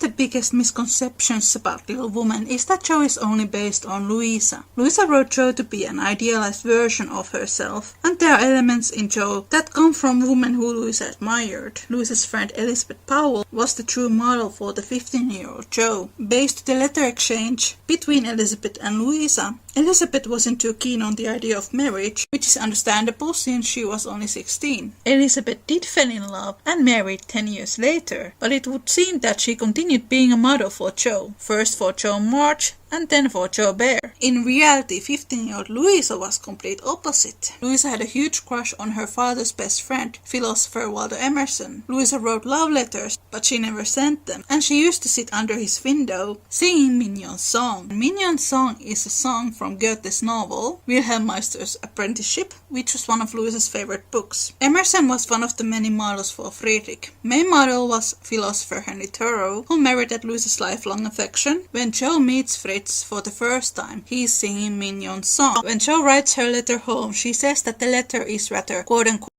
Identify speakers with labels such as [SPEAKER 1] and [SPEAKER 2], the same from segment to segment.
[SPEAKER 1] the biggest misconceptions about Little Woman is that Jo is only based on Louisa. Louisa wrote Jo to be an idealized version of herself, and there are elements in Jo that come from women who Louisa admired. Louisa's friend Elizabeth Powell was the true model for the 15-year-old Jo. Based on the letter exchange between Elizabeth and Louisa, Elizabeth wasn't too keen on the idea of marriage, which is understandable since she was only 16. Elizabeth did fall in love and married 10 years later, but it would seem that she continued being a model for Jo, first for Jo March and then for Jo Bear. In reality, 15-year-old Louisa was complete opposite. Louisa had a huge crush on her father's best friend, philosopher Walter Emerson. Louisa wrote love letters, but she never sent them, and she used to sit under his window singing Mignon's Song. Mignon's Song is a song from Goethe's novel, Wilhelm Meister's Apprenticeship, which was one of Louisa's favorite books. Emerson was one of the many models for Friedrich. Main model was philosopher Henry Thoreau, who married Louisa's lifelong affection. When Jo meets Fritz for the first time, he is singing Mignon's Song. When Jo writes her letter home, she says that the letter is rather quote-unquote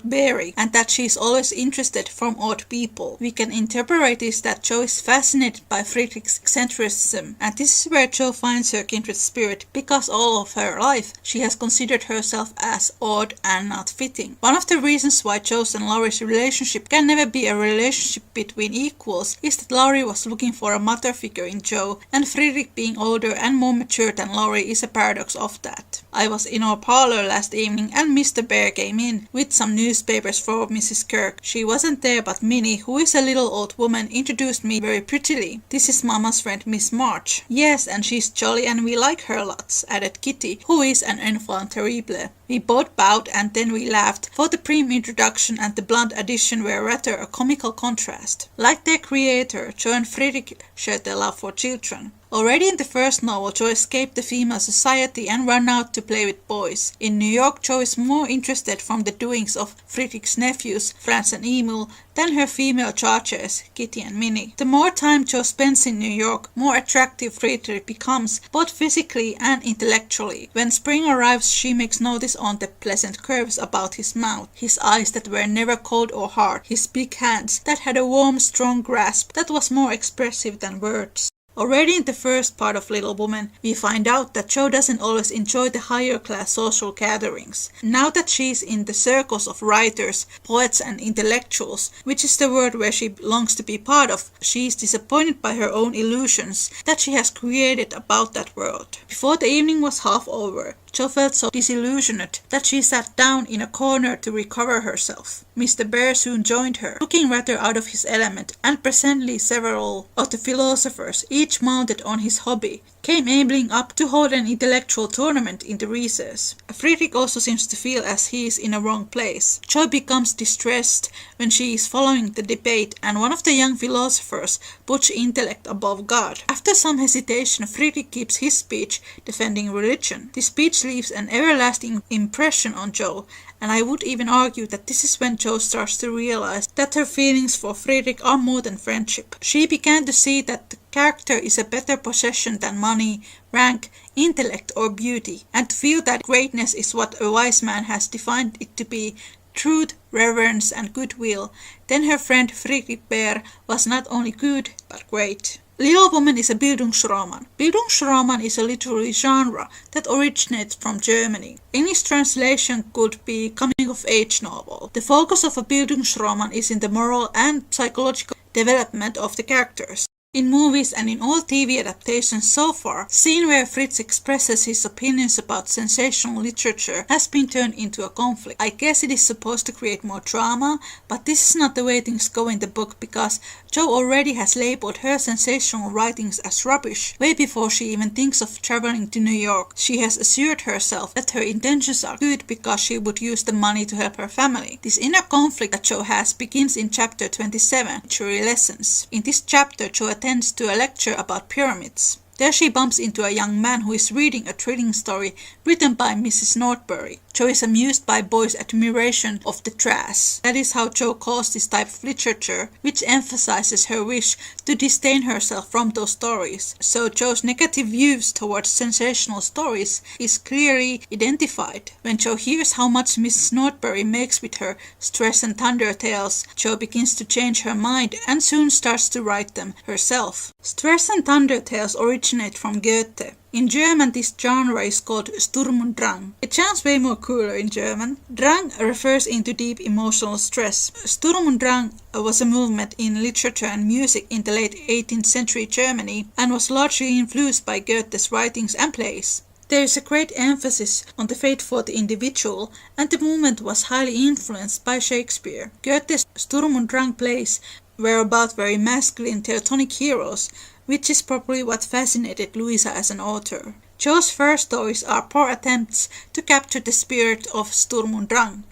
[SPEAKER 1] bearing, and that she is always interested from odd people. We can interpret this that Jo is fascinated by Friedrich's eccentricism, and this is where Jo finds her kindred spirit, because all of her life she has considered herself as odd and not fitting. One of the reasons why Jo's and Laurie's relationship can never be a relationship between equals is that Laurie was looking for a mother figure in Jo, and Friedrich being older and more mature than Laurie is a paradox of that. I was in our parlor last evening and Mr. Bear came in with some newspapers for Mrs. Kirk. She wasn't there, but Minnie, who is a little old woman, introduced me very prettily. This is Mama's friend Miss March. Yes, and she's jolly and we like her lots, added Kitty, who is an enfant terrible. We both bowed and then we laughed, for the prim introduction and the blunt addition were rather a comical contrast. Like their creator, Jo and Friedrich shared their love for children. Already in the first novel, Jo escaped the female society and ran out to play with boys. In New York, Jo is more interested from the doings of Friedrich's nephews, Franz and Emil, than her female charges, Kitty and Minnie. The more time Jo spends in New York, more attractive Friedrich becomes, both physically and intellectually. When spring arrives, she makes notice on the pleasant curves about his mouth, his eyes that were never cold or hard, his big hands that had a warm, strong grasp that was more expressive than words. Already in the first part of Little Woman, we find out that Jo doesn't always enjoy the higher class social gatherings. Now that she's in the circles of writers, poets and intellectuals, which is the world where she longs to be part of, she is disappointed by her own illusions that she has created about that world. Before the evening was half over, Jo felt so disillusioned that she sat down in a corner to recover herself. Mr. Bear soon joined her, looking rather out of his element, and presently several of the philosophers, each mounted on his hobby, came ambling up to hold an intellectual tournament in the recess. Friedrich also seems to feel as he is in a wrong place. Jo becomes distressed when she is following the debate, and one of the young philosophers puts intellect above God. After some hesitation, Friedrich gives his speech defending religion. This speech leaves an everlasting impression on Jo, and I would even argue that this is when Jo starts to realize that her feelings for Friedrich are more than friendship. She began to see that the character is a better possession than money, rank, intellect or beauty, and to feel that greatness is what a wise man has defined it to be, truth, reverence and goodwill. Then her friend Friedrich Bear was not only good but great. Little Woman is a Bildungsroman. Bildungsroman is a literary genre that originates from Germany. English translation could be coming-of-age novel. The focus of a Bildungsroman is in the moral and psychological development of the characters. In movies and in all TV adaptations so far, scene where Fritz expresses his opinions about sensational literature has been turned into a conflict. I guess it is supposed to create more drama, but this is not the way things go in the book because Jo already has labeled her sensational writings as rubbish way before she even thinks of traveling to New York. She has assured herself that her intentions are good because she would use the money to help her family. This inner conflict that Jo has begins in chapter 27, Literary Lessons. In this chapter, Jo attends to a lecture about pyramids. There she bumps into a young man who is reading a thrilling story written by Mrs. Northbury. Jo Jo is amused by boys' admiration of the trash. That is how Jo calls this type of literature, which emphasizes her wish to disdain herself from those stories. So Jo's negative views towards sensational stories is clearly identified. When Jo hears how much Mrs. Nordberry makes with her Stress and Thunder tales, Jo begins to change her mind and soon starts to write them herself. Stress and Thunder tales originate from Goethe. In German, this genre is called Sturm und Drang. It sounds way more cooler in German. Drang refers into deep emotional stress. Sturm und Drang was a movement in literature and music in the late 18th century Germany and was largely influenced by Goethe's writings and plays. There is a great emphasis on the fate for the individual, and the movement was highly influenced by Shakespeare. Goethe's Sturm und Drang plays were about very masculine Teutonic heroes, which is probably what fascinated Louisa as an author. Jo's first stories are poor attempts to capture the spirit of Sturm und Drang.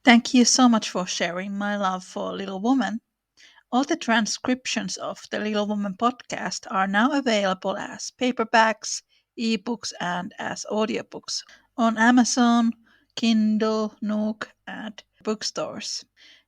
[SPEAKER 1] Thank you so much for sharing my love for Little Woman. All the transcriptions of the Little Woman podcast are now available as paperbacks, ebooks, and as audiobooks on Amazon, Kindle, Nook, and bookstores.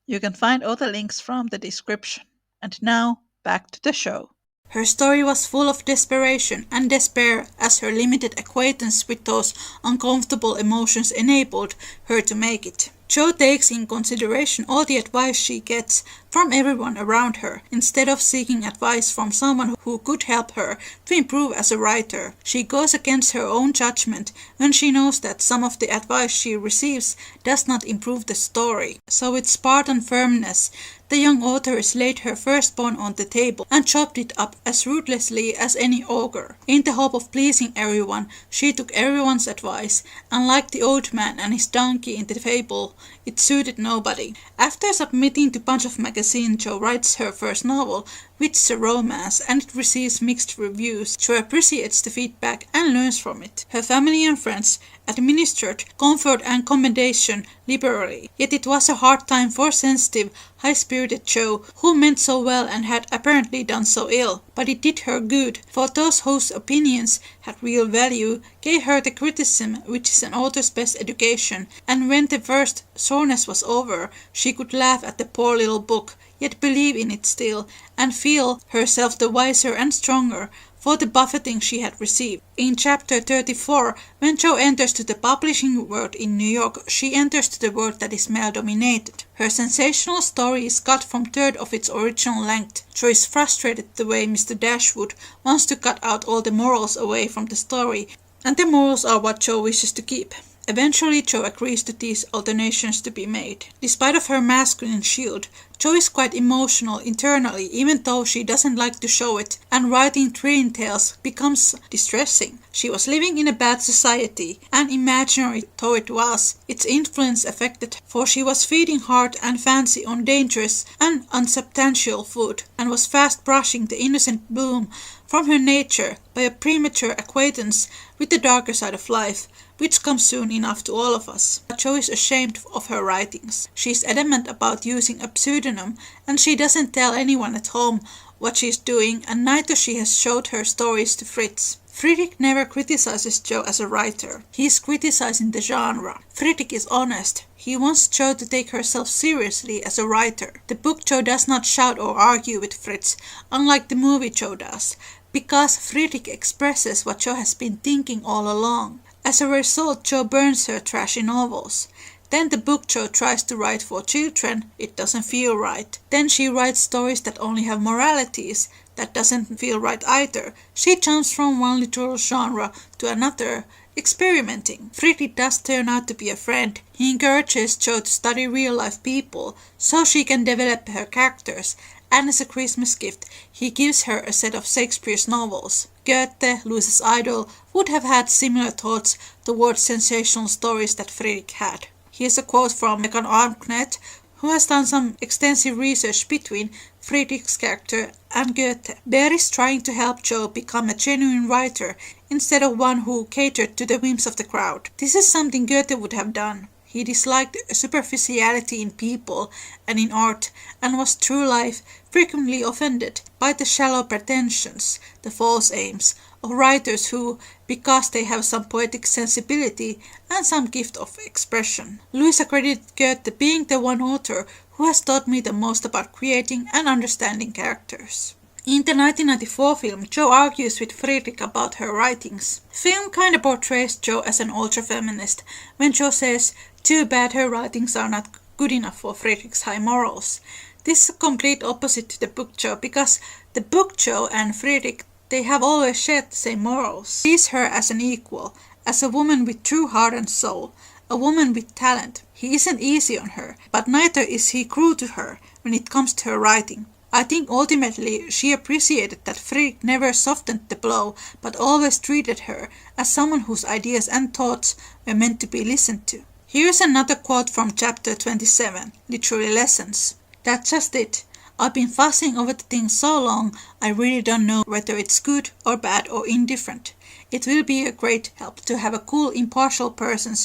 [SPEAKER 1] You can find all the links from the description. And now, back to the show. Her story was full of desperation and despair as her limited acquaintance with those uncomfortable emotions enabled her to make it. Jo takes in consideration all the advice she gets from everyone around her, instead of seeking advice from someone who could help her to improve as a writer. She goes against her own judgment when she knows that some of the advice she receives does not improve the story. So with Spartan firmness, the young authoress laid her firstborn on the table and chopped it up as ruthlessly as any ogre. In the hope of pleasing everyone, she took everyone's advice, and like the old man and his donkey in the fable, it suited nobody. After submitting to a bunch of magazines, Jo writes her first novel, which is a romance, and it receives mixed reviews. Jo appreciates the feedback and learns from it. Her family and friends administered comfort and commendation liberally, yet it was a hard time for sensitive, high-spirited Jo, who meant so well and had apparently done so ill. But it did her good, for those whose opinions had real value gave her the criticism which is an author's best education, and when the first soreness was over, she could laugh at the poor little book, yet believe in it still, and feel herself the wiser and stronger for the buffeting she had received. In chapter 34, when Jo enters to the publishing world in New York, she enters to the world that is male-dominated. Her sensational story is cut from a third of its original length. Jo is frustrated the way Mr. Dashwood wants to cut out all the morals away from the story, and the morals are what Jo wishes to keep. Eventually, Jo agrees to these alterations to be made. Despite of her masculine shield, Jo is quite emotional internally, even though she doesn't like to show it, and writing thrilling tales becomes distressing. She was living in a bad society, and imaginary though it was, its influence affected, for she was feeding heart and fancy on dangerous and unsubstantial food, and was fast brushing the innocent bloom from her nature by a premature acquaintance with the darker side of life, which comes soon enough to all of us. But Jo is ashamed of her writings. She is adamant about using a pseudonym, and she doesn't tell anyone at home what she is doing, and neither she has showed her stories to Fritz. Friedrich never criticizes Jo as a writer. He is criticizing the genre. Friedrich is honest. He wants Jo to take herself seriously as a writer. The book Jo does not shout or argue with Fritz, unlike the movie Jo does, because Friedrich expresses what Jo has been thinking all along. As a result, Jo burns her trashy novels. Then the book Jo tries to write for children, it doesn't feel right. Then she writes stories that only have moralities, that doesn't feel right either. She jumps from one literal genre to another, experimenting. Friedrich does turn out to be a friend. He encourages Jo to study real-life people, so she can develop her characters, and as a Christmas gift, he gives her a set of Shakespeare's novels. Goethe, Louisa's idol, would have had similar thoughts towards sensational stories that Friedrich had. Here's a quote from Megan Arknett, who has done some extensive research between Friedrich's character and Goethe. Bear is trying to help Jo become a genuine writer instead of one who catered to the whims of the crowd. This is something Goethe would have done. He disliked superficiality in people and in art, and was through life frequently offended by the shallow pretensions, the false aims of writers who, because they have some poetic sensibility and some gift of expression. Louisa credited Goethe being the one author who has taught me the most about creating and understanding characters. In the 1994 film, Jo argues with Friedrich about her writings. The film kinda portrays Jo as an ultra-feminist when Jo says, "Too bad her writings are not good enough for Friedrich's high morals." This is a complete opposite to the book Jo, because the book Jo and Friedrich, they have always shared the same morals. He sees her as an equal, as a woman with true heart and soul, a woman with talent. He isn't easy on her, but neither is he cruel to her when it comes to her writing. I think ultimately she appreciated that Friedrich never softened the blow, but always treated her as someone whose ideas and thoughts were meant to be listened to. Here's another quote from chapter 27, Literary Lessons. "That's just it. I've been fussing over the thing so long, I really don't know whether it's good or bad or indifferent. It will be a great help to have a cool, impartial person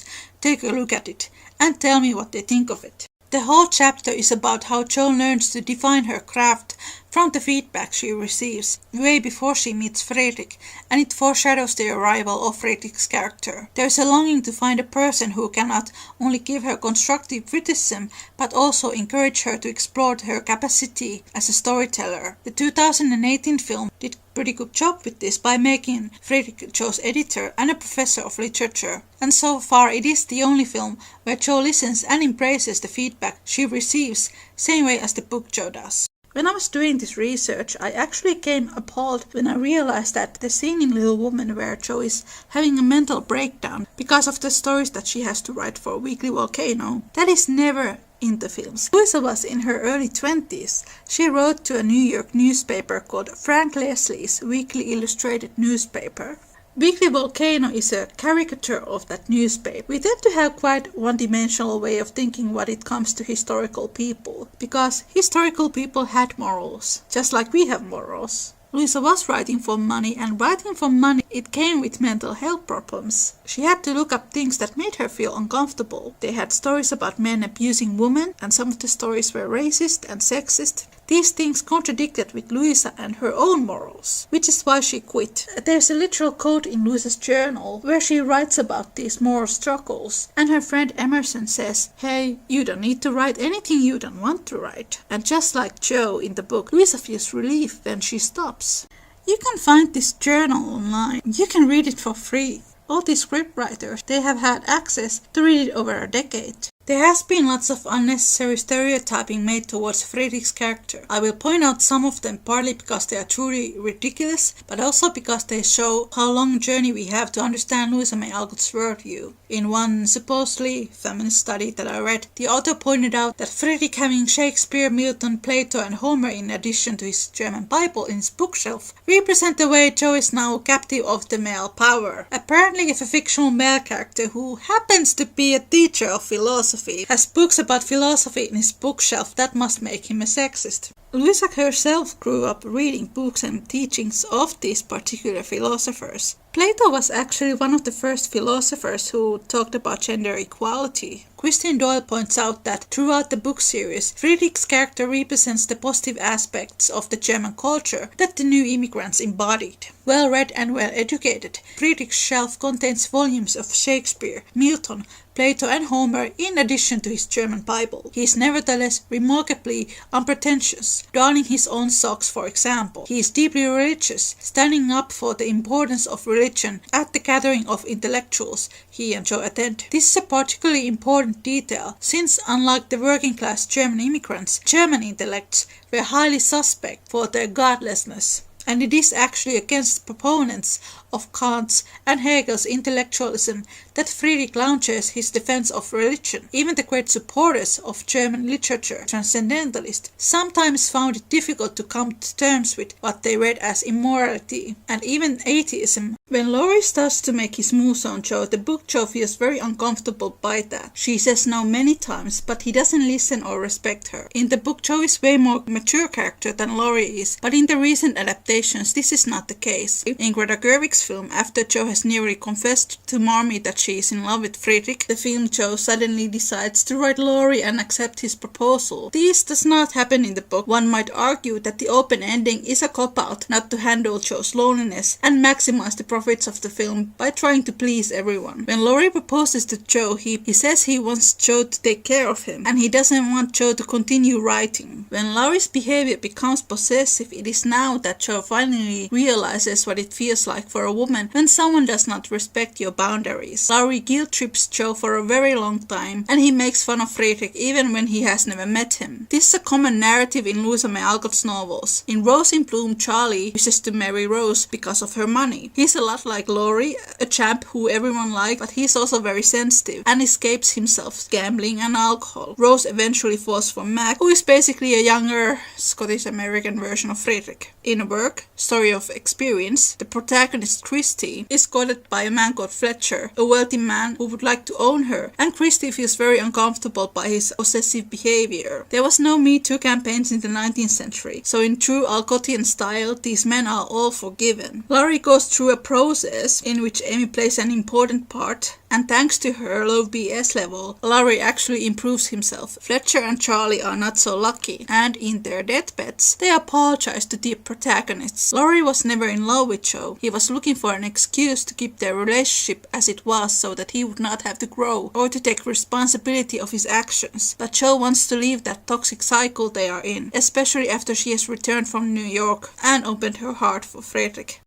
[SPEAKER 1] take a look at it and tell me what they think of it." The whole chapter is about how Jo learns to define her craft from the feedback she receives way before she meets Friedrich, and it foreshadows the arrival of Friedrich's character. There is a longing to find a person who can not only give her constructive criticism, but also encourage her to explore her capacity as a storyteller. The 2018 film did a pretty good job with this by making Friedrich Jo's editor and a professor of literature. And so far it is the only film where Jo listens and embraces the feedback she receives, same way as the book Jo does. When I was doing this research, I actually came appalled when I realized that the scene in Little Woman where Jo is having a mental breakdown because of the stories that she has to write for Weekly Volcano, that is never in the films. Louisa was in her early 20s. She wrote to a New York newspaper called Frank Leslie's Weekly Illustrated Newspaper. Weekly Volcano is a caricature of that newspaper. We tend to have quite one-dimensional way of thinking when it comes to historical people, because historical people had morals, just like we have morals. Louisa was writing for money, and writing for money, it came with mental health problems. She had to look up things that made her feel uncomfortable. They had stories about men abusing women, and some of the stories were racist and sexist. These things contradicted with Louisa and her own morals, which is why she quit. There's a literal quote in Louisa's journal where she writes about these moral struggles, and her friend Emerson says, "Hey, you don't need to write anything you don't want to write." And just like Jo in the book, Louisa feels relief when she stops. You can find this journal online. You can read it for free. All these scriptwriters, they have had access to read it over a decade. There has been lots of unnecessary stereotyping made towards Friedrich's character. I will point out some of them partly because they are truly ridiculous, but also because they show how long a journey we have to understand Louisa May Alcott's worldview. In one supposedly feminist study that I read, the author pointed out that Friedrich having Shakespeare, Milton, Plato and Homer in addition to his German Bible in his bookshelf represent the way Jo is now captive of the male power. Apparently if a fictional male character who happens to be a teacher of philosophy has books about philosophy in his bookshelf, that must make him a sexist. Louisa herself grew up reading books and teachings of these particular philosophers. Plato was actually one of the first philosophers who talked about gender equality. Christine Doyle points out that throughout the book series, Friedrich's character represents the positive aspects of the German culture that the new immigrants embodied. Well read and well educated, Friedrich's shelf contains volumes of Shakespeare, Milton, Plato and Homer in addition to his German Bible. He is nevertheless remarkably unpretentious, darning his own socks for example. He is deeply religious, standing up for the importance of religion at the gathering of intellectuals he and Jo attend. This is a particularly important detail since unlike the working class German immigrants, German intellects were highly suspect for their godlessness. And it is actually against proponents of Kant's and Hegel's intellectualism that Friedrich launches his defense of religion. Even the great supporters of German literature, transcendentalists, sometimes found it difficult to come to terms with what they read as immorality and even atheism. When Laurie starts to make his moves on Jo, the book Jo feels very uncomfortable by that. She says no many times, but he doesn't listen or respect her. In the book Jo is way more mature character than Laurie is, but in the recent adaptation adaptations, this is not the case. In Greta Gerwig's film, after Jo has nearly confessed to Marmee that she is in love with Friedrich, the film Jo suddenly decides to write Laurie and accept his proposal. This does not happen in the book. One might argue that the open ending is a cop-out not to handle Jo's loneliness and maximize the profits of the film by trying to please everyone. When Laurie proposes to Jo, he says he wants Jo to take care of him, and he doesn't want Jo to continue writing. When Laurie's behavior becomes possessive, it is now that Jo finally realizes what it feels like for a woman when someone does not respect your boundaries. Laurie guilt-trips Jo for a very long time, and he makes fun of Friedrich even when he has never met him. This is a common narrative in Louisa May Alcott's novels. In Rose in Bloom, Charlie wishes to marry Rose because of her money. He's a lot like Laurie, a champ who everyone likes, but he's also very sensitive and escapes himself gambling and alcohol. Rose eventually falls for Mac, who is basically a younger Scottish-American version of Friedrich. In a work, Story of Experience, the protagonist Christy is courted by a man called Fletcher, a wealthy man who would like to own her, and Christy feels very uncomfortable by his possessive behavior. There was no Me Too campaigns in the 19th century, so in true Alcottian style, these men are all forgiven. Laurie goes through a process in which Amy plays an important part, and thanks to her low BS level, Laurie actually improves himself. Fletcher and Charlie are not so lucky, and in their deathbeds, they apologize to the protagonists. Laurie was never in love with Jo. He was looking for an excuse to keep their relationship as it was so that he would not have to grow or to take responsibility of his actions. But Jo wants to leave that toxic cycle they are in, especially after she has returned from New York and opened her heart for Friedrich.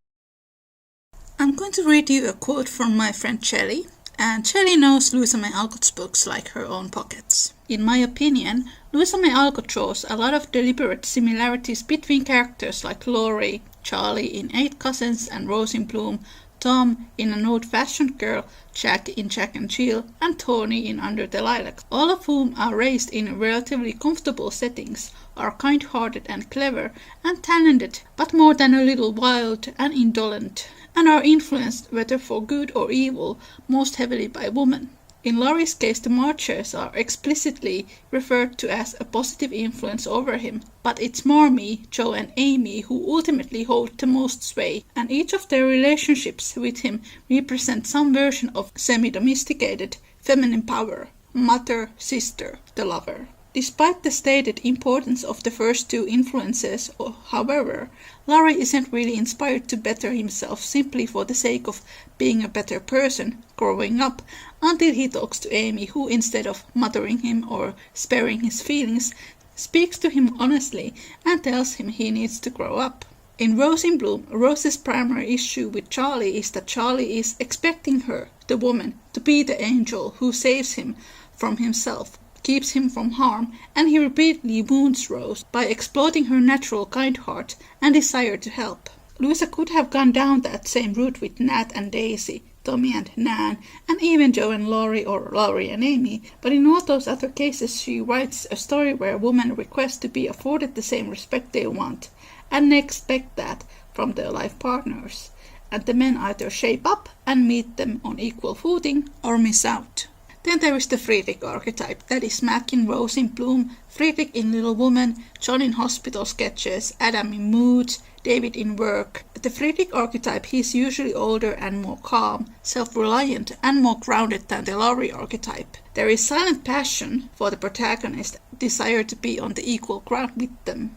[SPEAKER 1] I'm going to read you a quote from my friend Shelley. And Shelley knows Louisa May Alcott's books like her own pockets. In my opinion, Louisa May Alcott draws a lot of deliberate similarities between characters like Laurie, Charlie in Eight Cousins and Rose in Bloom, Tom in An Old-Fashioned Girl, Jack in Jack and Jill, and Tony in Under the Lilacs, all of whom are raised in relatively comfortable settings, are kind-hearted and clever and talented, but more than a little wild and indolent, and are influenced, whether for good or evil, most heavily by women. In Laurie's case, the Marchers are explicitly referred to as a positive influence over him, but it's Marmee, Jo and Amy who ultimately hold the most sway, and each of their relationships with him represents some version of semi-domesticated feminine power: mother, sister, the lover. Despite the stated importance of the first two influences, however, Laurie isn't really inspired to better himself simply for the sake of being a better person growing up, until he talks to Amy, who, instead of mothering him or sparing his feelings, speaks to him honestly and tells him he needs to grow up. In Rose in Bloom, Rose's primary issue with Charlie is that Charlie is expecting her, the woman, to be the angel who saves him from himself, keeps him from harm, and he repeatedly wounds Rose by exploiting her natural kind heart and desire to help. Louisa could have gone down that same route with Nat and Daisy, Tommy and Nan, and even Jo and Laurie or Laurie and Amy, but in all those other cases she writes a story where women request to be afforded the same respect they want, and they expect that from their life partners, and the men either shape up and meet them on equal footing or miss out. Then there is the Friedrich archetype, that is Mac in Rose in Bloom, Friedrich in Little Woman, John in Hospital Sketches, Adam in Moods, David in Work. The Friedrich archetype, he is usually older and more calm, self-reliant and more grounded than the Laurie archetype. There is silent passion for the protagonist, desire to be on the equal ground with them.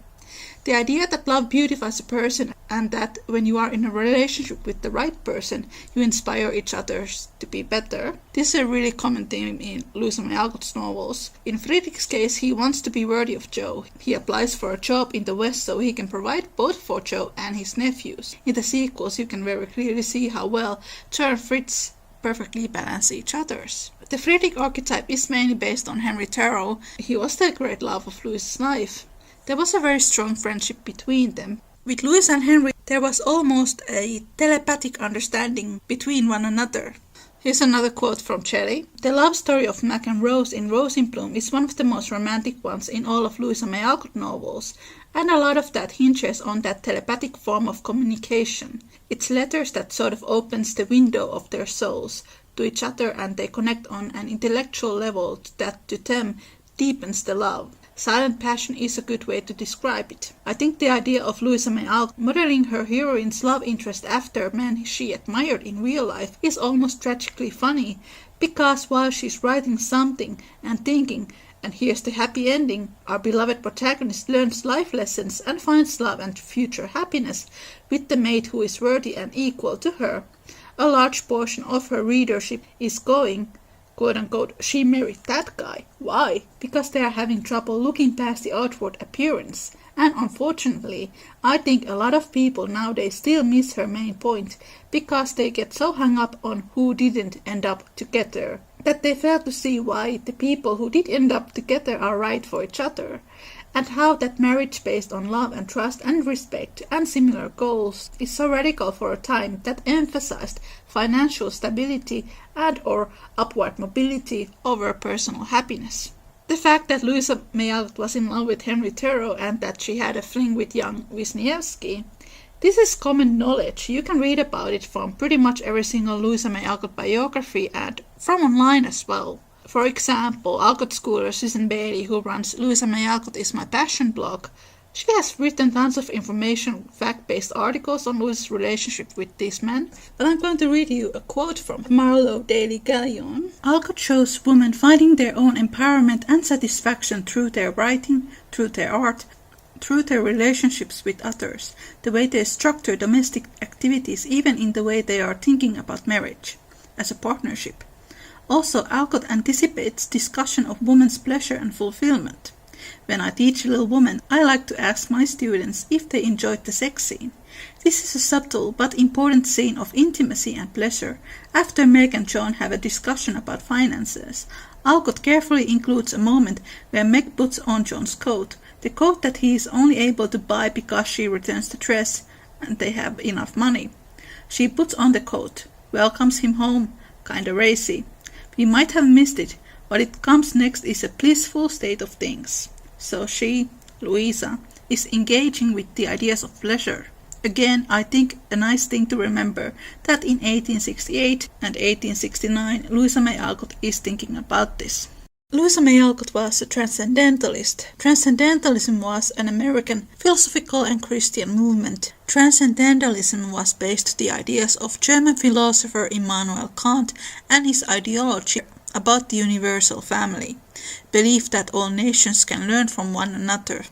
[SPEAKER 1] The idea that love beautifies a person and that when you are in a relationship with the right person, you inspire each other to be better. This is a really common theme in Louisa May Alcott's novels. In Friedrich's case, he wants to be worthy of Jo. He applies for a job in the West so he can provide both for Jo and his nephews. In the sequels, you can very clearly see how well Jo and Fritz perfectly balance each other's. The Friedrich archetype is mainly based on Henry Thoreau. He was the great love of Louisa's life. There was a very strong friendship between them. With Louis and Henry, there was almost a telepathic understanding between one another. Here's another quote from Shelley. The love story of Mac and Rose in Rose in Bloom is one of the most romantic ones in all of Louisa May Alcott novels, and a lot of that hinges on that telepathic form of communication. It's letters that sort of opens the window of their souls to each other, and they connect on an intellectual level that to them deepens the love. Silent passion is a good way to describe it. I think the idea of Louisa May Alcott modeling her heroine's love interest after men she admired in real life is almost tragically funny, because while she's writing something and thinking, and here's the happy ending, our beloved protagonist learns life lessons and finds love and future happiness with the mate who is worthy and equal to her. A large portion of her readership is going, quote-unquote, she married that guy. Why? Because they are having trouble looking past the outward appearance. And unfortunately, I think a lot of people nowadays still miss her main point, because they get so hung up on who didn't end up together, that they fail to see why the people who did end up together are right for each other, and how that marriage based on love and trust and respect and similar goals is so radical for a time that emphasized financial stability and or upward mobility over personal happiness. The fact that Louisa May Alcott was in love with Henry Thoreau and that she had a fling with young Wisniewski, this is common knowledge. You can read about it from pretty much every single Louisa May Alcott biography and from online as well. For example, Alcott schooler Susan Bailey, who runs Louisa May Alcott is My Passion blog, she has written tons of information, fact-based articles on Louisa's relationship with these men, but I'm going to read you a quote from Marlowe Daily Galleon. Alcott shows women finding their own empowerment and satisfaction through their writing, through their art, through their relationships with others, the way they structure domestic activities, even in the way they are thinking about marriage as a partnership. Also, Alcott anticipates discussion of women's pleasure and fulfillment. When I teach little women, I like to ask my students if they enjoyed the sex scene. This is a subtle but important scene of intimacy and pleasure. After Meg and John have a discussion about finances, Alcott carefully includes a moment where Meg puts on John's coat, the coat that he is only able to buy because she returns the dress and they have enough money. She puts on the coat, welcomes him home, kinda racy. We might have missed it. What it comes next is a blissful state of things. So she, Louisa, is engaging with the ideas of pleasure. Again, I think a nice thing to remember that in 1868 and 1869, Louisa May Alcott is thinking about this. Louisa May Alcott was a transcendentalist. Transcendentalism was an American philosophical and Christian movement. Transcendentalism was based on the ideas of German philosopher Immanuel Kant and his ideology about the universal family, belief that all nations can learn from one another.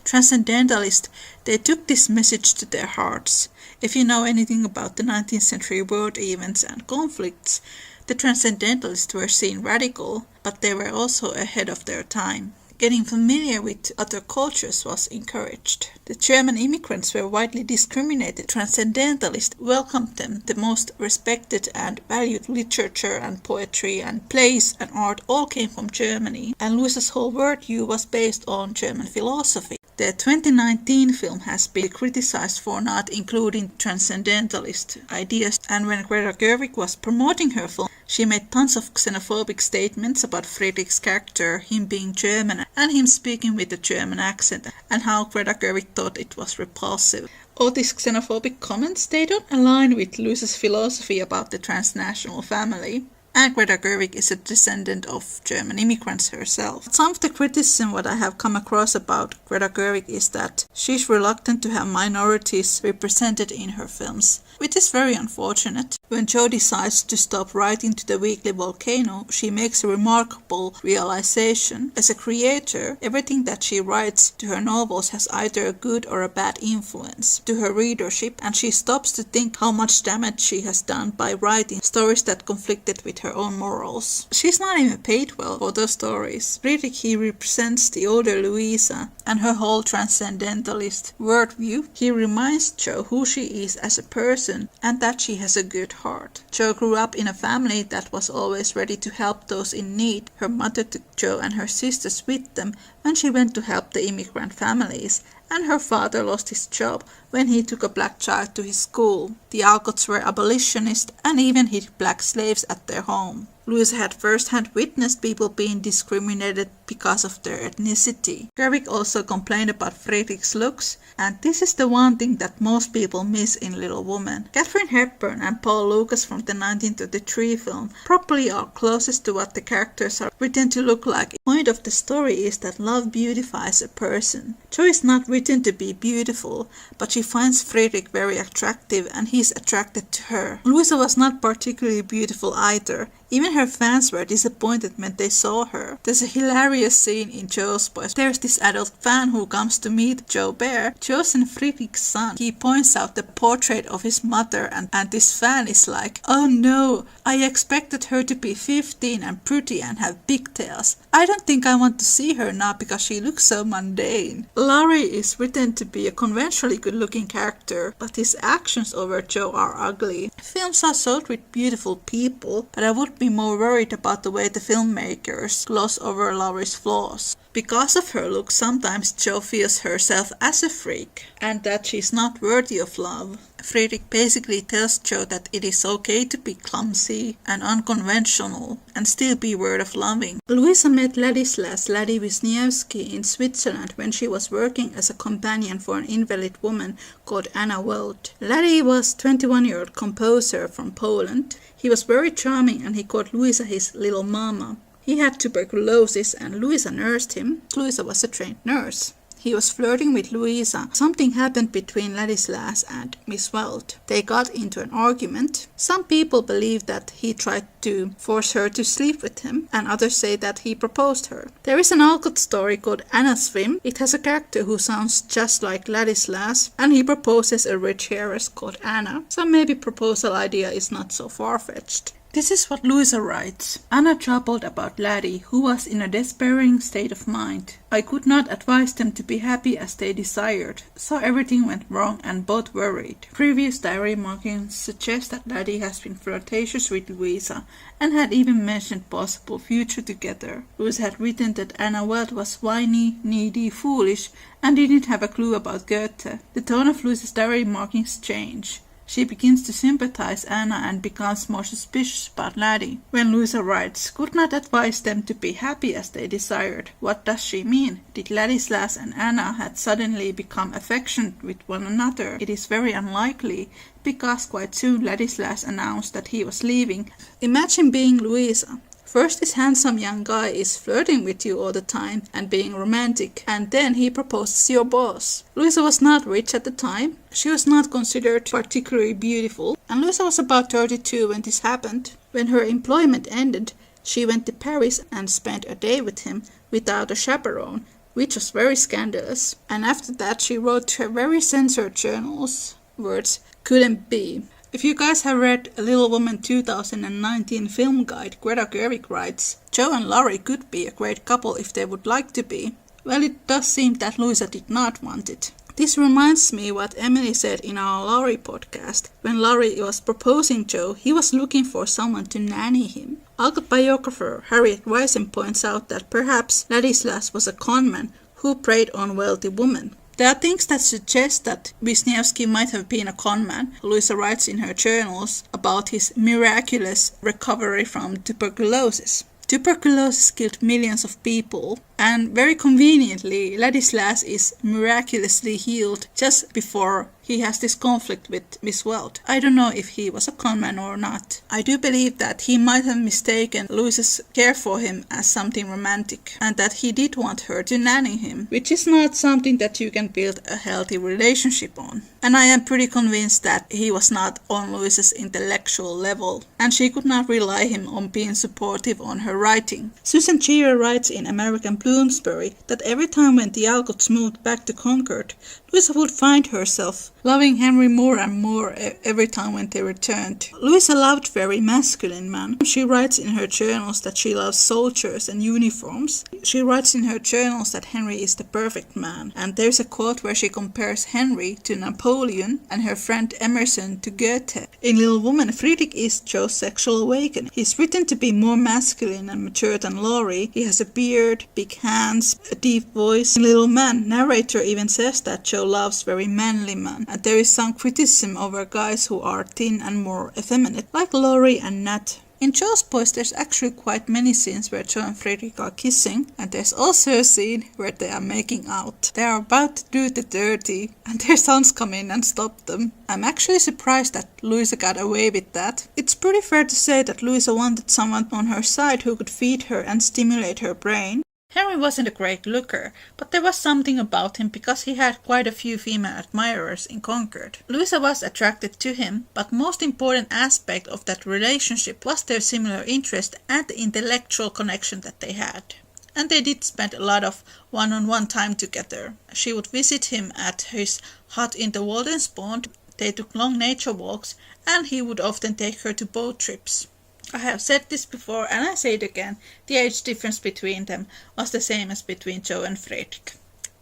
[SPEAKER 1] Transcendentalists, they took this message to their hearts. If you know anything about the 19th century world events and conflicts, the Transcendentalists were seen radical, but they were also ahead of their time. Getting familiar with other cultures was encouraged. The German immigrants were widely discriminated. Transcendentalists welcomed them. The most respected and valued literature and poetry and plays and art all came from Germany, and Louisa's whole worldview was based on German philosophy. The 2019 film has been criticized for not including transcendentalist ideas, and when Greta Gerwig was promoting her film, she made tons of xenophobic statements about Friedrich's character, him being German, and him speaking with a German accent, and how Greta Gerwig thought it was repulsive. All these xenophobic comments, they don't align with Louisa's philosophy about the transnational family. And Greta Gerwig is a descendant of German immigrants herself. Some of the criticism what I have come across about Greta Gerwig is that she's reluctant to have minorities represented in her films, which is very unfortunate. When Jo decides to stop writing to the Weekly Volcano, she makes a remarkable realization. As a creator, everything that she writes to her novels has either a good or a bad influence to her readership, and she stops to think how much damage she has done by writing stories that conflicted with her own morals. She's not even paid well for those stories. Friedrich, he represents the older Louisa and her whole transcendentalist worldview. He reminds Jo who she is as a person and that she has a good heart. Jo grew up in a family that was always ready to help those in need. Her mother took Jo and her sisters with them when she went to help the immigrant families, and her father lost his job when he took a black child to his school. The Alcotts were abolitionists and even hid black slaves at their home. Louisa had first-hand witnessed people being discriminated because of their ethnicity. Garrick also complained about Friedrich's looks, and this is the one thing that most people miss in Little Women. Katharine Hepburn and Paul Lucas from the 1933 film probably are closest to what the characters are written to look like. The point of the story is that love beautifies a person. Jo is not written to be beautiful, but she finds Friedrich very attractive and he's attracted to her. Louisa was not particularly beautiful either. Even her fans were disappointed when they saw her. There's a hilarious scene in Jo's Boys. There's this adult fan who comes to meet Jo Bear, Jo's and Friedrich's son. He points out the portrait of his mother and this fan is like, "Oh no, I expected her to be 15 and pretty and have pigtails. I don't think I want to see her now because she looks so mundane." Laurie is written to be a conventionally good-looking character, but his actions over Jo are ugly. Films are sold with beautiful people, but I would be more worried about the way the filmmakers gloss over Laurie's flaws. Because of her look, sometimes Jo feels herself as a freak, and that she's not worthy of love. Friedrich basically tells Jo that it is okay to be clumsy and unconventional and still be worth of loving. Louisa met Ladislas Lady Wisniewski in Switzerland when she was working as a companion for an invalid woman called Anna Weld. Laddie was a 21-year-old composer from Poland. He was very charming and he called Louisa his little mama. He had tuberculosis and Louisa nursed him. Louisa was a trained nurse. He was flirting with Louisa. Something happened between Ladislas and Miss Weld. They got into an argument. Some people believe that he tried to force her to sleep with him, and others say that he proposed her. There is an Alcott story called Anna Swim. It has a character who sounds just like Ladislas, and he proposes a rich heiress called Anna. So maybe proposal idea is not so far-fetched. This is what Louisa writes. Anna troubled about Laddie, who was in a despairing state of mind. I could not advise them to be happy as they desired, so everything went wrong and both worried. Previous diary markings suggest that Laddie has been flirtatious with Louisa and had even mentioned possible future together. Louisa had written that Anna Weld was whiny, needy, foolish, and didn't have a clue about Goethe. The tone of Louisa's diary markings change. She begins to sympathize Anna and becomes more suspicious about Laddie. When Louisa writes, could not advise them to be happy as they desired, what does she mean? Did Ladislas and Anna had suddenly become affectionate with one another? It is very unlikely, because quite soon Ladislas announced that he was leaving. Imagine being Louisa. First, this handsome young guy is flirting with you all the time and being romantic, and then he proposes your boss. Louisa was not rich at the time. She was not considered particularly beautiful, and Louisa was about 32 when this happened. When her employment ended, she went to Paris and spent a day with him without a chaperone, which was very scandalous. And after that, she wrote to her very censored journals words, "couldn't be." If you guys have read Little Woman 2019 film guide, Greta Gerwig writes, Jo and Laurie could be a great couple if they would like to be. Well, it does seem that Louisa did not want it. This reminds me what Emily said in our Laurie podcast. When Laurie was proposing Jo, he was looking for someone to nanny him. Alcott biographer Harriet Weisen points out that perhaps Ladislas was a conman who preyed on wealthy women. There are things that suggest that Wisniewski might have been a conman. Louisa writes in her journals about his miraculous recovery from tuberculosis. Tuberculosis killed millions of people, and very conveniently, Ladislas is miraculously healed just before he has this conflict with Miss Weld. I don't know if he was a conman or not. I do believe that he might have mistaken Louisa's care for him as something romantic, and that he did want her to nanny him, which is not something that you can build a healthy relationship on. And I am pretty convinced that he was not on Louisa's intellectual level, and she could not rely him on being supportive on her writing. Susan Cheer writes in American Bloomsbury that every time when the Alcotts moved back to Concord, Louisa would find herself loving Henry more and more every time when they returned. Louisa loved very masculine men. She writes in her journals that she loves soldiers and uniforms. She writes in her journals that Henry is the perfect man. And there's a quote where she compares Henry to Napoleon and her friend Emerson to Goethe. In Little Woman, Friedrich is Jo's sexual awakening. He's written to be more masculine and mature than Laurie. He has a beard, big hands, a deep voice. In Little Man, narrator even says that Jo loves very manly men. And and there is some criticism over guys who are thin and more effeminate, like Laurie and Nat. In Jo's Boys there's actually quite many scenes where Jo and Fredrik are kissing, and there's also a scene where they are making out. They are about to do the dirty, and their sons come in and stop them. I'm actually surprised that Louisa got away with that. It's pretty fair to say that Louisa wanted someone on her side who could feed her and stimulate her brain. Henry wasn't a great looker, but there was something about him because he had quite a few female admirers in Concord. Louisa was attracted to him, but most important aspect of that relationship was their similar interest and the intellectual connection that they had. And they did spend a lot of one-on-one time together. She would visit him at his hut in the Walden's Pond, they took long nature walks, and he would often take her to boat trips. I have said this before and I say it again, the age difference between them was the same as between Jo and Fredrik.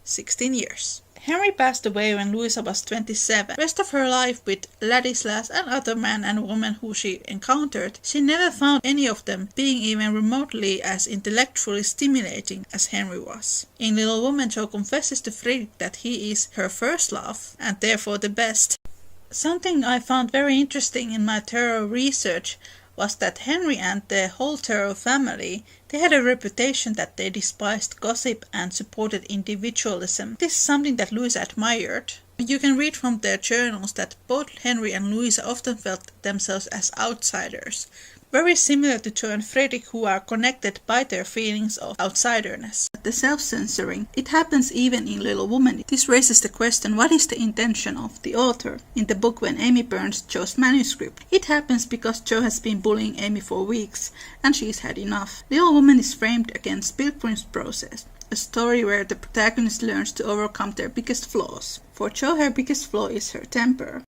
[SPEAKER 1] 16 years. Henry passed away when Louisa was 27. The rest of her life with Ladislas and other men and women who she encountered, she never found any of them being even remotely as intellectually stimulating as Henry was. In Little Woman, Jo confesses to Fredrik that he is her first love and therefore the best. Something I found very interesting in my thorough research was that Henry and the whole Thoreau family, they had a reputation that they despised gossip and supported individualism. This is something that Louisa admired. You can read from their journals that both Henry and Louisa often felt themselves as outsiders, very similar to Jo and Fredrik, who are connected by their feelings of outsiderness. The self-censoring, it happens even in Little Woman. This raises the question, what is the intention of the author? In the book When Amy Burns Jo's Manuscript, it happens because Jo has been bullying Amy for weeks, and she's had enough. Little Woman is framed against Pilgrim's Process, a story where the protagonist learns to overcome their biggest flaws. For Jo, her biggest flaw is her temper.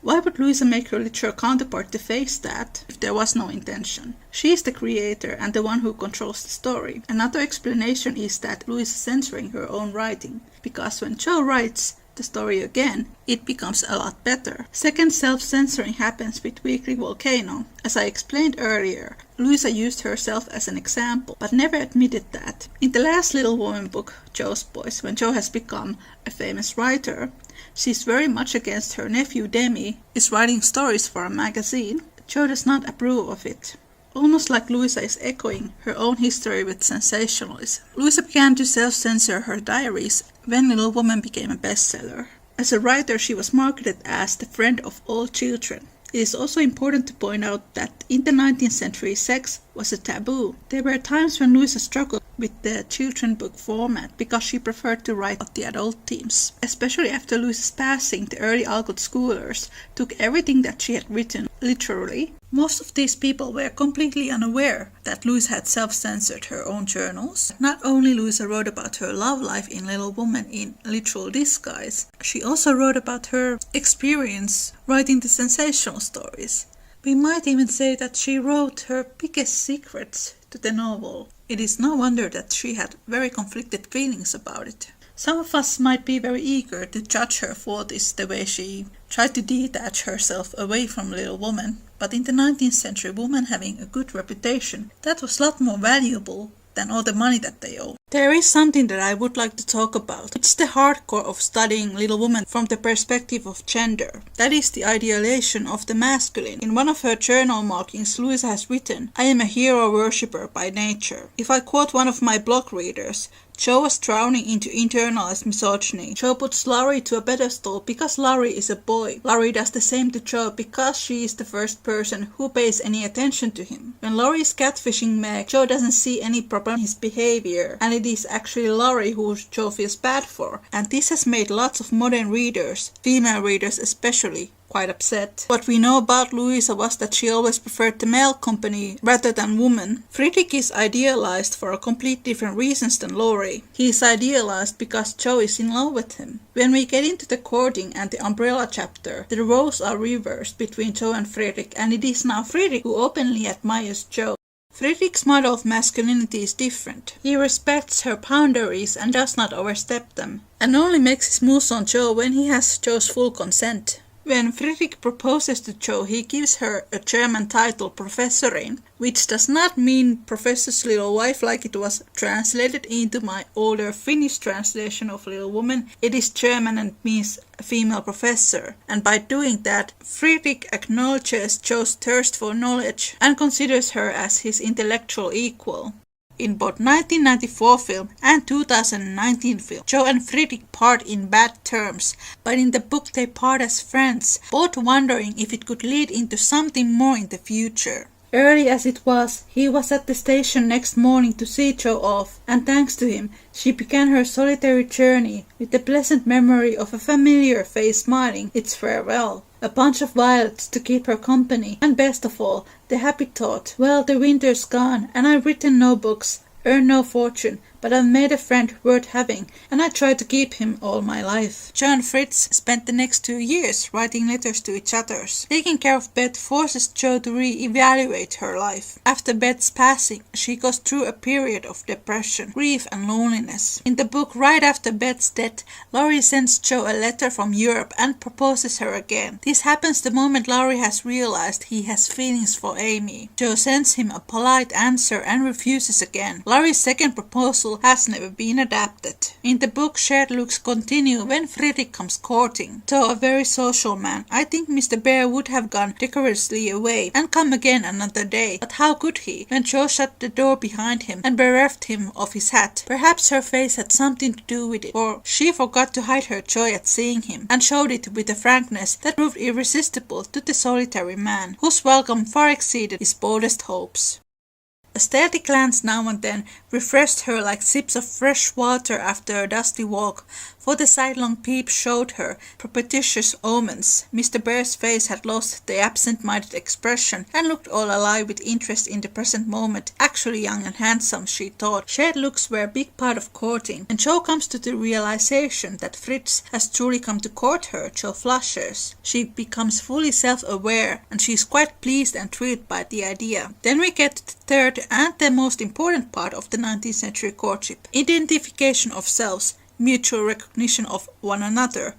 [SPEAKER 1] Why would Louisa make her literal counterpart to face that if there was no intention? She is the creator and the one who controls the story. Another explanation is that Louisa is censoring her own writing, because when Jo writes the story again, it becomes a lot better. Second self-censoring happens with Weekly Volcano. As I explained earlier, Louisa used herself as an example, but never admitted that. In the last Little Woman book, Jo's Boys, when Jo has become a famous writer, she's very much against her nephew Demi is writing stories for a magazine. Jo does not approve of it. Almost like Louisa is echoing her own history with sensationalism. Louisa began to self-censor her diaries when Little Woman became a bestseller. As a writer, she was marketed as the friend of all children. It is also important to point out that in the 19th century sex was a taboo. There were times when Louisa struggled with the children book format because she preferred to write about the adult themes. Especially after Louisa's passing, the early Alcott schoolers took everything that she had written literally. Most of these people were completely unaware that Louisa had self-censored her own journals. Not only Louisa wrote about her love life in Little Woman in literal disguise, she also wrote about her experience writing the sensational stories. We might even say that she wrote her biggest secrets to the novel. It is no wonder that she had very conflicted feelings about it. Some of us might be very eager to judge her for this, the way she tried to detach herself away from Little Woman, but in the 19th century, women having a good reputation, that was a lot more valuable than all the money that they owe. There is something that I would like to talk about. It's the hardcore of studying Little Woman from the perspective of gender. That is the idealization of the masculine. In one of her journal markings, Louisa has written, "I am a hero worshipper by nature." If I quote one of my blog readers, Jo was drowning into internalized misogyny. Jo puts Laurie to a pedestal because Laurie is a boy. Laurie does the same to Jo because she is the first person who pays any attention to him. When Laurie is catfishing Meg, Jo doesn't see any problem in his behavior, and it is actually Laurie who Jo feels bad for. And this has made lots of modern readers, female readers especially, quite upset. What we know about Louisa was that she always preferred the male company rather than women. Fredrik is idealized for a complete different reasons than Laurie. He is idealized because Jo is in love with him. When we get into the courting and the umbrella chapter, the roles are reversed between Jo and Fredrik, and it is now Fredrik who openly admires Jo. Fredrik's model of masculinity is different. He respects her boundaries and does not overstep them, and only makes his moves on Jo when he has Jo's full consent. When Friedrich proposes to Jo, he gives her a German title, Professorin, which does not mean Professor's little wife like it was translated into my older Finnish translation of Little Woman. It is German and means female professor, and by doing that, Friedrich acknowledges Jo's thirst for knowledge and considers her as his intellectual equal. In both 1994 film and 2019 film, Jo and Friedrich part in bad terms, but in the book they part as friends, both wondering if it could lead into something more in the future. Early as it was, he was at the station next morning to see Jo off, and thanks to him, she began her solitary journey with the pleasant memory of a familiar face smiling its farewell, a bunch of violets to keep her company, and best of all, the happy thought, well, the winter's gone, and I've written no books, earned no fortune, but I've made a friend worth having, and I try to keep him all my life. Jo and Fritz spent the next 2 years writing letters to each other. Taking care of Beth forces Jo to re-evaluate her life. After Beth's passing, she goes through a period of depression, grief and loneliness. In the book, right after Beth's death, Laurie sends Jo a letter from Europe and proposes her again. This happens the moment Laurie has realized he has feelings for Amy. Jo sends him a polite answer and refuses again. Laurie's second proposal has never been adapted. In the book, shared looks continue when Friedrich comes courting. Though a very social man, I think Mr. Bear would have gone decorously away and come again another day. But how could he, when Jo shut the door behind him and bereft him of his hat? Perhaps her face had something to do with it, or she forgot to hide her joy at seeing him, and showed it with a frankness that proved irresistible to the solitary man, whose welcome far exceeded his boldest hopes. A stealthy glance now and then refreshed her like sips of fresh water after a dusty walk, for the sidelong peep showed her propitious omens. Mr. Bear's face had lost the absent-minded expression and looked all alive with interest in the present moment. Actually young and handsome, she thought. Shared looks were a big part of courting. When Jo comes to the realization that Fritz has truly come to court her, Jo flushes. She becomes fully self-aware, and she is quite pleased and thrilled by the idea. Then we get to the third and the most important part of the 19th century courtship: identification of selves, mutual recognition of one another,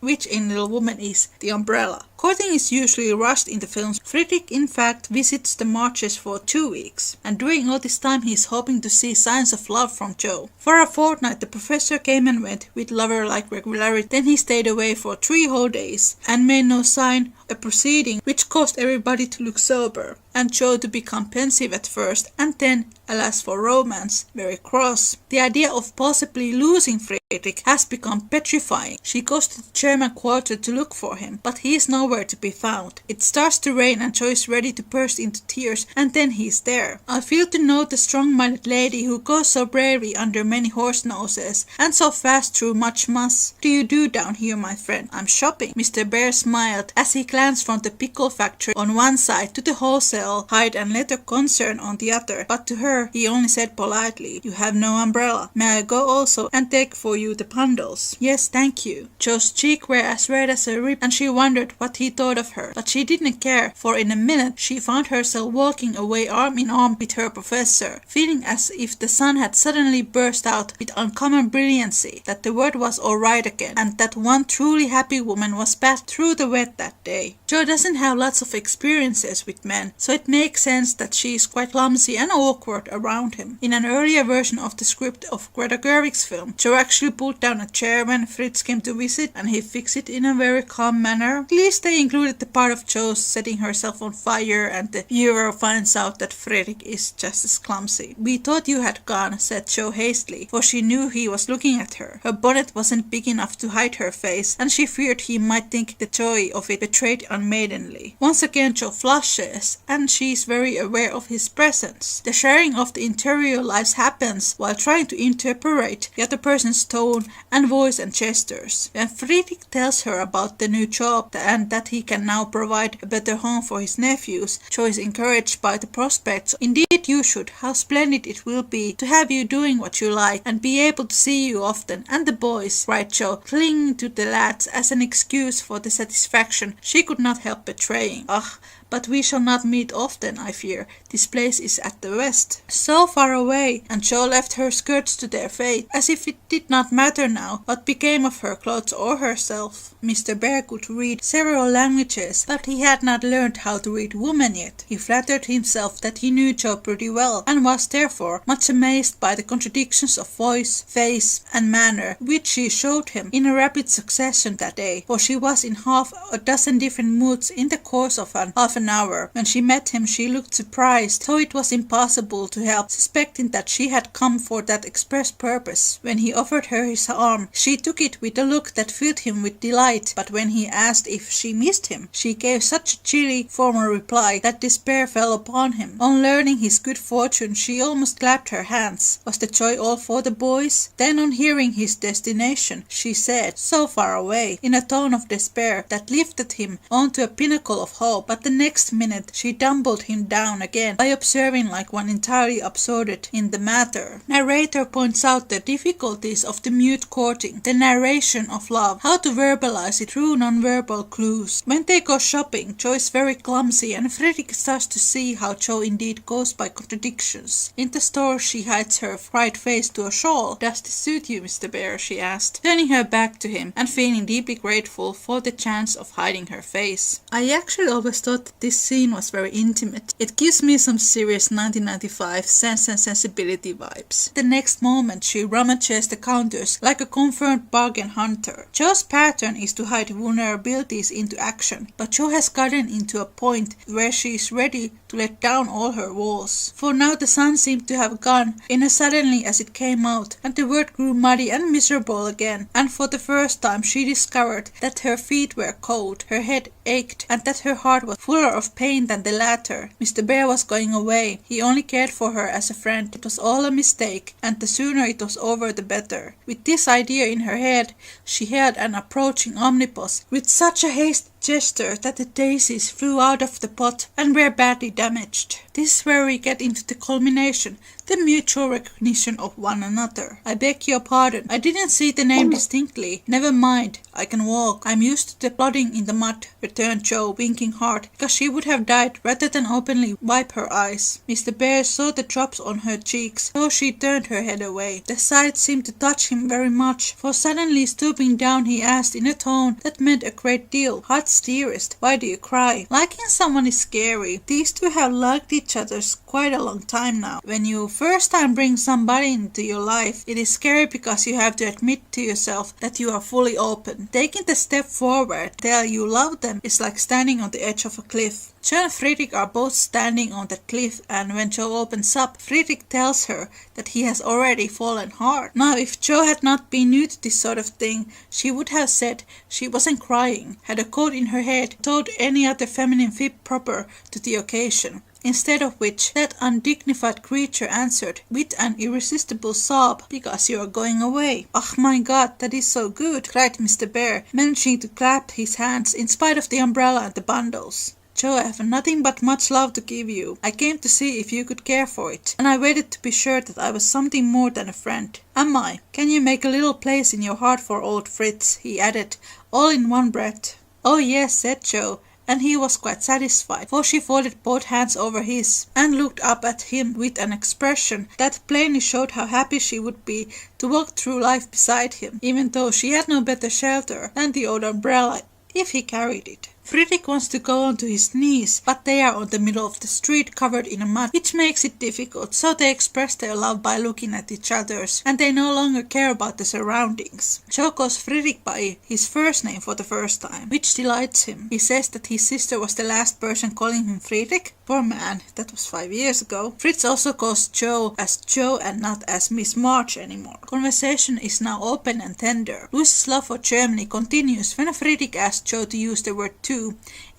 [SPEAKER 1] which in Little Woman is the umbrella. Courting is usually rushed in the films. Friedrich in fact visits the Marches for 2 weeks, and during all this time he is hoping to see signs of love from Jo. For a fortnight the professor came and went with lover-like regularity, then he stayed away for 3 whole days, and made no sign, a proceeding which caused everybody to look sober, and Jo to become pensive at first, and then, alas for romance, very cross. The idea of possibly losing Friedrich has become petrifying. She goes to the German quarter to look for him, but he is nowhere to be found. It starts to rain and Jo is ready to burst into tears, and then he is there. I feel to know the strong-minded lady who goes so bravely under many horse noses, and so fast through much muss. What do you do down here, my friend? I'm shopping. Mr. Bear smiled as he glanced from the pickle factory on one side to the wholesale hide and leather concern on the other, but to her he only said politely, "You have no umbrella. May I go also and take for you the bundles?" "Yes, thank you." Jo's cheeks were as red as a rib, and she wondered what he thought of her, but she didn't care, for in a minute she found herself walking away arm in arm with her professor, feeling as if the sun had suddenly burst out with uncommon brilliancy, that the world was all right again, and that one truly happy woman was passed through the wet that day. Jo doesn't have lots of experiences with men, so it makes sense that she is quite clumsy and awkward around him. In an earlier version of the script of Greta Gerwig's film, Jo actually pulled down a chair when Fritz came to visit, and he fixed it in a very calm manner. At least they included the part of Jo setting herself on fire, and the viewer finds out that Fredrik is just as clumsy. "We thought you had gone," said Jo hastily, for she knew he was looking at her. Her bonnet wasn't big enough to hide her face, and she feared he might think the joy of it betrayed unmaidenly. Once again Jo flushes, and she is very aware of his presence. The sharing of the interior lives happens while trying to interpret the other person's tone and voice and gestures. When Friedrich tells her about the new job and that he can now provide a better home for his nephews, Jo is encouraged by the prospects. "Indeed you should. How splendid it will be to have you doing what you like and be able to see you often. And the boys," cried Jo, clinging to the lads as an excuse for the satisfaction she could not help betraying. "Ugh, but we shall not meet often, I fear. This place is at the west, so far away," and Jo left her skirts to their fate, as if it did not matter now what became of her clothes or herself. Mr. Bear could read several several languages, but he had not learned how to read woman yet. He flattered himself that he knew Jo pretty well, and was therefore much amazed by the contradictions of voice, face, and manner which she showed him in a rapid succession that day, for she was in half a dozen different moods in the course of half an hour. When she met him she looked surprised, so it was impossible to help suspecting that she had come for that express purpose. When he offered her his arm, she took it with a look that filled him with delight, but when he asked if she missed him, she gave such a chilly, formal reply that despair fell upon him. On learning his good fortune she almost clapped her hands. Was the joy all for the boys? Then on hearing his destination, she said, so far away, in a tone of despair that lifted him onto a pinnacle of hope, but the next minute she tumbled him down again by observing like one entirely absorbed in the matter. Narrator points out the difficulties of the mute courting, the narration of love, how to verbalize it through non-verbal clues. When they go shopping, Jo is very clumsy and Fredrik starts to see how Jo indeed goes by contradictions. In the store she hides her fright face to a shawl. Does this suit you, Mr. Bear? She asked, turning her back to him and feeling deeply grateful for the chance of hiding her face. I actually always thought that this scene was very intimate. It gives me some serious 1995 Sense and Sensibility vibes. The next moment she rummages the counters like a confirmed bargain hunter. Jo's pattern is to hide vulnerabilities into action, but Jo has gotten into a point where she is ready to let down all her walls. For now the sun seemed to have gone in as suddenly as it came out, and the world grew muddy and miserable again, and for the first time she discovered that her feet were cold, her head ached, and that her heart was fuller of pain than the latter. Mr. Bear was going away. He only cared for her as a friend. It was all a mistake, and the sooner it was over the better. With this idea in her head, she hailed an approaching omnibus with such a hasty gesture that the daisies flew out of the pot and were badly damaged. This is where we get into the culmination, the mutual recognition of one another. I beg your pardon, I didn't see the name distinctly. Never mind, I can walk. I'm used to the plodding in the mud, returned Jo, winking hard, because she would have died rather than openly wipe her eyes. Mr. Bear saw the drops on her cheeks, so she turned her head away. The sight seemed to touch him very much, for suddenly stooping down he asked in a tone that meant a great deal, "Heart's dearest, why do you cry?" Liking someone is scary. These two have liked each other quite a long time now. When you first time bring somebody into your life, it is scary because you have to admit to yourself that you are fully open. Taking the step forward, tell you love them, is like standing on the edge of a cliff. Jo and Fredrik are both standing on that cliff, and when Jo opens up, Fredrik tells her that he has already fallen hard. Now, if Jo had not been new to this sort of thing, she would have said she wasn't crying, had a cold in her head, told any other feminine fib proper to the occasion. Instead of which, that undignified creature answered with an irresistible sob, "Because you are going away." "Oh my God, that is so good," cried Mr. Bear, managing to clap his hands in spite of the umbrella and the bundles. "Jo, I have nothing but much love to give you. I came to see if you could care for it, and I waited to be sure that I was something more than a friend. Am I? Can you make a little place in your heart for old Fritz?" he added, all in one breath. "Oh yes," said Jo, and he was quite satisfied, for she folded both hands over his and looked up at him with an expression that plainly showed how happy she would be to walk through life beside him, even though she had no better shelter than the old umbrella if he carried it. Fredrik wants to go on to his knees, but they are on the middle of the street covered in mud, which makes it difficult, so they express their love by looking at each other's, and they no longer care about the surroundings. Jo calls Fredrik by his first name for the first time, which delights him. He says that his sister was the last person calling him Fredrik. Poor man, that was 5 years ago. Fritz also calls Jo as Jo and not as Miss March anymore. Conversation is now open and tender. Louisa's love for Germany continues when Fredrik asks Jo to use the word "to"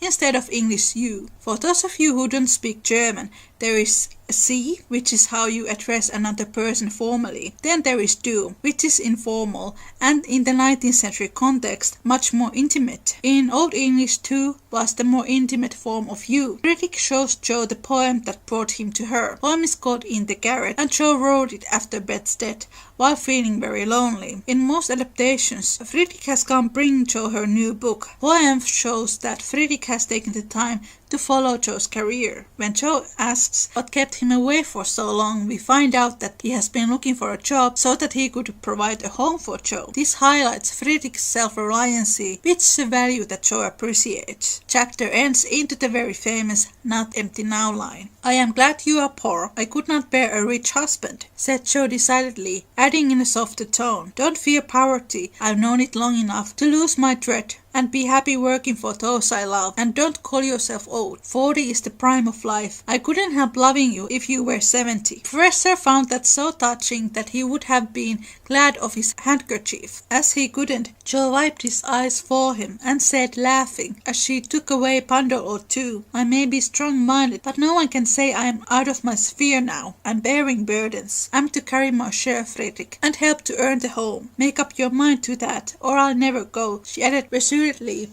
[SPEAKER 1] instead of English "you." For those of you who don't speak German, there is Sie, which is how you address another person formally. Then there is Du, which is informal and in the 19th century context much more intimate. In Old English, Tu was the more intimate form of you. Fredrik shows Jo the poem that brought him to her. The poem is called In the Garret, and Jo wrote it after Beth's death while feeling very lonely. In most adaptations, Fredrik has come bringing Jo her new book. The poem shows that Fredrik has taken the time to follow Joe's career. When Joe asks what kept him away for so long, we find out that he has been looking for a job so that he could provide a home for Joe. This highlights Friedrich's self-reliancy, which is a value that Joe appreciates. Chapter ends into the very famous "Not empty now" line. "I am glad you are poor. I could not bear a rich husband," said Joe decidedly, adding in a softer tone, "Don't fear poverty. I've known it long enough to lose my dread and be happy working for those I love. And don't call yourself old. 40 is the prime of life. I couldn't help loving you if you were 70. Professor found that so touching that he would have been glad of his handkerchief. As he couldn't, Joe wiped his eyes for him and said, laughing, as she took away a bundle or two, "I may be strong-minded, but no one can say I am out of my sphere now. I'm bearing burdens. I'm to carry my share, Friedrich, and help to earn the home. Make up your mind to that, or I'll never go," she added resolutely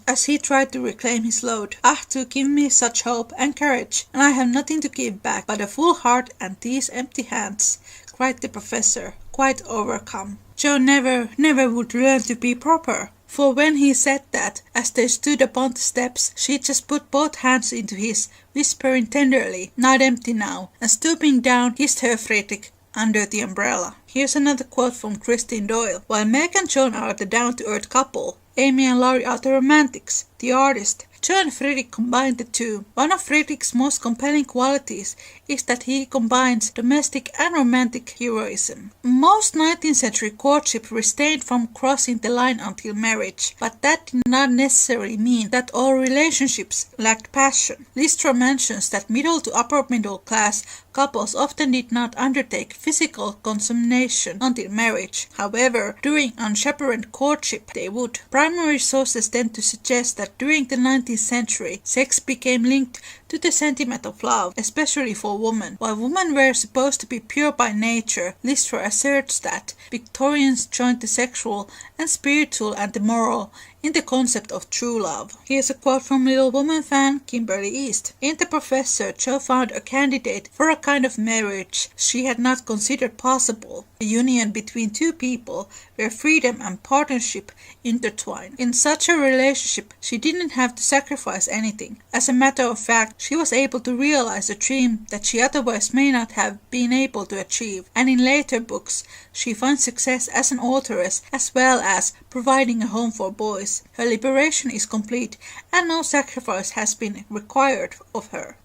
[SPEAKER 1] as he tried to reclaim his load. "Ah, to give me such hope and courage, and I have nothing to give back but a full heart and these empty hands," cried the professor, quite overcome. Joe never would learn to be proper. For when he said that, as they stood upon the steps, she just put both hands into his, whispering tenderly, "Not empty now," and stooping down, kissed her Friedrich under the umbrella. Here's another quote from Christine Doyle. "While Meg and John are the down-to-earth couple, Amy and Laurie are the romantics, the artist. Joe and Friedrich combine the two. One of Friedrich's most compelling qualities is that he combines domestic and romantic heroism. Most 19th century courtship restrained from crossing the line until marriage, but that did not necessarily mean that all relationships lacked passion. Listro mentions that middle to upper middle class couples often did not undertake physical consummation until marriage. However, during unchaperoned courtship they would. Primary sources tend to suggest that during the 19th century, sex became linked to the sentiment of love, especially for women. While women were supposed to be pure by nature, Listro asserts that Victorians joined the sexual and spiritual and the moral in the concept of true love. Here's a quote from Little Woman fan Kimberly East. "In The Professor, Jo found a candidate for a kind of marriage she had not considered possible, a union between two people where freedom and partnership intertwine. In such a relationship, she didn't have to sacrifice anything. As a matter of fact, she was able to realize a dream that she otherwise may not have been able to achieve, and in later books, she finds success as an authoress as well as providing a home for boys. Her liberation is complete, and no sacrifice has been required of her."